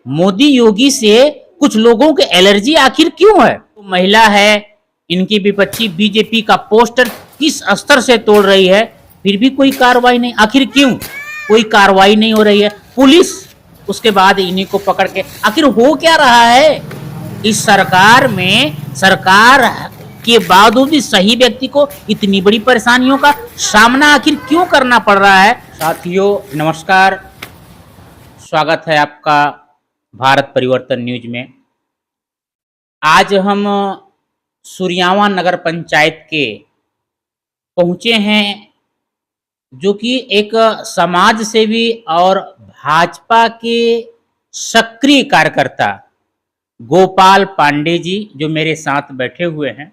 मोदी योगी से कुछ लोगों के एलर्जी आखिर क्यों है? तो महिला है, इनकी विपक्षी बीजेपी का पोस्टर किस स्तर से तोड़ रही है, फिर भी कोई कार्रवाई नहीं। आखिर क्यों कोई कार्रवाई नहीं हो रही है? पुलिस उसके बाद इन्हीं को पकड़ के, आखिर हो क्या रहा है इस सरकार में? सरकार के बावजूद इस सही व्यक्ति को इतनी बड़ी परेशानियों का सामना आखिर क्यों करना पड़ रहा है? साथियों नमस्कार, स्वागत है आपका भारत परिवर्तन न्यूज में। आज हम सुरियावा नगर पंचायत के पहुंचे हैं, जो कि एक समाज सेवी और भाजपा के सक्रिय कार्यकर्ता गोपाल पांडे जी जो मेरे साथ बैठे हुए हैं।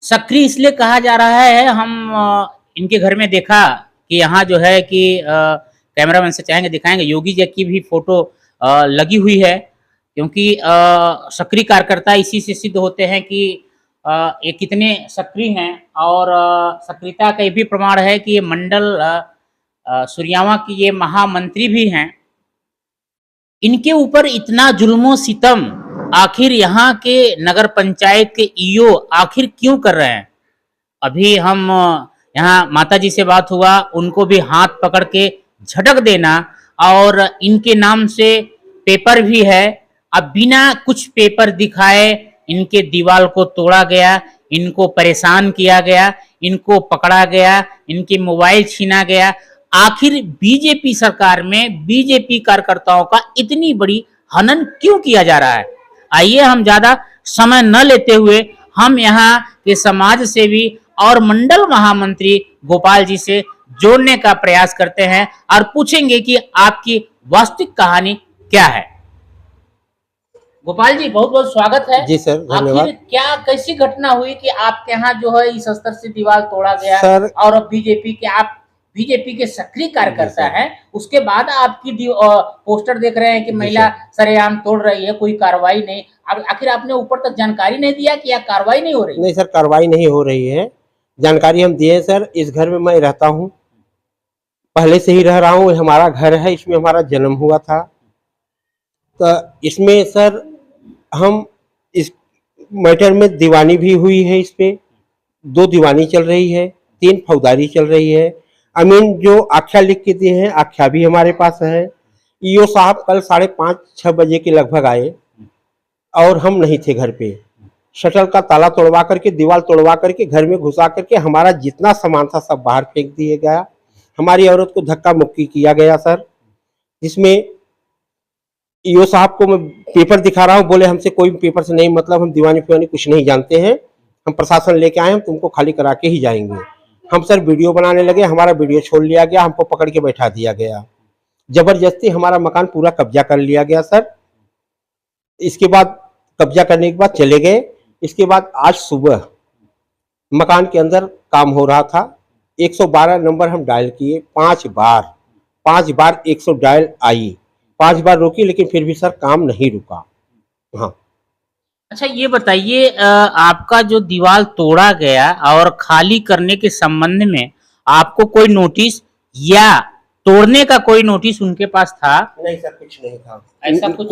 सक्रिय इसलिए कहा जा रहा है, हम इनके घर में देखा कि यहाँ जो है कि कैमरामैन से चाहेंगे दिखाएंगे, योगी जी की भी फोटो लगी हुई है, क्योंकि सक्रिय कार्यकर्ता इसी से सिद्ध होते हैं कि ये कितने सक्रिय हैं। और सक्रियता का ये भी प्रमाण है कि ये मंडल सुरियावा की ये महामंत्री भी हैं। इनके ऊपर इतना जुल्मो सितम आखिर यहाँ के नगर पंचायत के ईओ आखिर क्यों कर रहे हैं? अभी हम यहाँ माता जी से बात हुआ, उनको भी हाथ पकड़ के झटक देना, और इनके नाम से पेपर भी है। अब बिना कुछ पेपर दिखाए इनके दीवार को तोड़ा गया, इनको परेशान किया गया, इनको पकड़ा गया, इनके मोबाइल छीना गया। आखिर बीजेपी सरकार में बीजेपी कार्यकर्ताओं का इतनी बड़ी हनन क्यों किया जा रहा है? आइए हम ज्यादा समय न लेते हुए हम यहाँ के समाज सेवी और मंडल महामंत्री गोपाल जी से जोड़ने का प्रयास करते हैं और पूछेंगे कि आपकी वास्तविक कहानी क्या है। गोपाल जी, बहुत बहुत स्वागत है। जी सर, धन्यवाद। आखिर क्या कैसी घटना हुई कि आपके यहाँ जो है इस स्तर से दीवार तोड़ा गया सर, और अब बीजेपी के सक्रिय कार्यकर्ता हैं, उसके बाद आपकी पोस्टर देख रहे हैं कि महिला सरेआम तोड़ रही है, कोई कार्रवाई नहीं। अब आखिर आपने ऊपर तक जानकारी नहीं दिया कि यह कार्रवाई नहीं हो रही? नहीं सर, कार्रवाई नहीं हो रही है। जानकारी हम दिए सर। इस घर में मैं रहता हूँ, पहले से ही रह रहा हूँ, हमारा घर है, इसमें हमारा जन्म हुआ था। तो इसमें सर हम इस मैटर में दीवानी भी हुई है, इस पे 2 दीवानी चल रही है, 3 फौजदारी चल रही है। अमीन जो आख्या लिख के दिए हैं, आख्या भी हमारे पास है। ईओ साहब कल 5:30-6 बजे के लगभग आए और हम नहीं थे घर पे। शटल का ताला तोड़वा करके, दीवार तोड़वा करके, घर में घुसा करके हमारा जितना सामान था सब बाहर फेंक दिया गया। हमारी औरत को धक्का मुक्की किया गया सर, जिसमें ईओ साहब को मैं पेपर दिखा रहा हूँ, बोले हमसे कोई पेपर से नहीं मतलब, हम दीवानी फिवानी कुछ नहीं जानते हैं, हम प्रशासन लेके आए, हम तुमको खाली करा के ही जाएंगे। हम सर वीडियो बनाने लगे, हमारा वीडियो छोड़ लिया गया, हमको पकड़ के बैठा दिया गया, जबरदस्ती हमारा मकान पूरा कब्जा कर लिया गया सर। इसके बाद कब्जा करने के बाद चले गए। इसके बाद आज सुबह मकान के अंदर काम हो रहा था, 112 नंबर हम डायल किए 5 बार 100 डायल आई, 5 बार रोकी, लेकिन फिर भी सर काम नहीं रुका। हाँ, अच्छा ये बताइए, आपका जो दीवार तोड़ा गया और खाली करने के संबंध में आपको कोई नोटिस या तोड़ने का कोई नोटिस उनके पास था? नहीं सर, कुछ नहीं था। ऐसा कुछ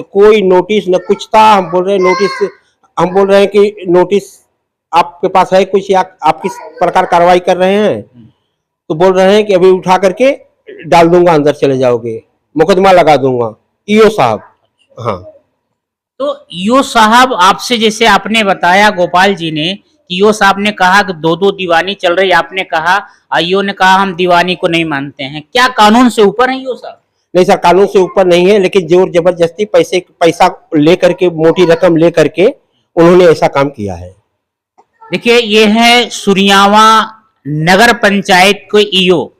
कोई नोटिस न कुछ था। हम बोल रहे हैं कि नोटिस आपके पास है कुछ, या आप किस प्रकार कार्रवाई कर रहे हैं? तो बोल रहे हैं कि अभी उठा करके डाल दूंगा, अंदर चले जाओगे, मुकदमा लगा दूंगा। ईओ साहब, हाँ। तो ईओ साहब आपसे, जैसे आपने बताया गोपाल जी ने, ईओ साहब ने कहा कि 2-2 दीवानी चल रही, आपने कहा, ईओ ने कहा हम दीवानी को नहीं मानते हैं। क्या कानून से ऊपर है ईओ साहब? नहीं सर, कानून से ऊपर नहीं है, लेकिन जोर जबरदस्ती पैसा लेकर के, मोटी रकम लेकर के उन्होंने ऐसा काम किया है। देखिए, ये है सुरियावा नगर पंचायत के ईओ,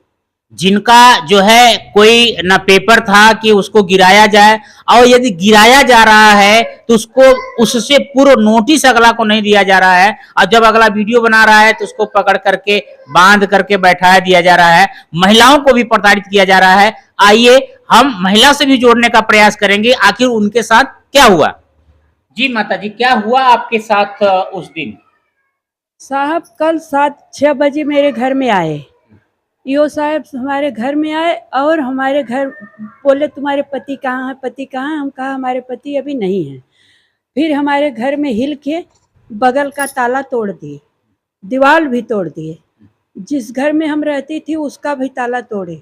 जिनका जो है कोई न पेपर था कि उसको गिराया जाए, और यदि गिराया जा रहा है तो उसको उससे पूर्व नोटिस अगला को नहीं दिया जा रहा है, और जब अगला वीडियो बना रहा है तो उसको पकड़ करके बांध करके बैठा दिया जा रहा है। महिलाओं को भी प्रताड़ित किया जा रहा है। आइए हम महिला से भी जोड़ने का प्रयास करेंगे, आखिर उनके साथ क्या हुआ। जी माता जी, क्या हुआ आपके साथ उस दिन? साहब कल 7-6 बजे मेरे घर में आए ईओ साहब हमारे घर में आए और हमारे घर बोले तुम्हारे पति कहाँ हैं, पति कहाँ हैं? हम कहा हमारे पति अभी नहीं हैं। फिर हमारे घर में हिल के बगल का ताला तोड़ दिए, दीवार भी तोड़ दिए, जिस घर में हम रहती थी उसका भी ताला तोड़े,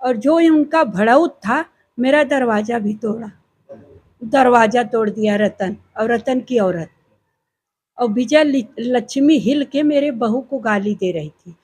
और जो उनका भड़ौत था मेरा दरवाजा भी तोड़ा, दरवाजा तोड़ दिया रतन, और रतन की औरत। और विजय लक्ष्मी हिल के मेरे बहू को गाली दे रही थी।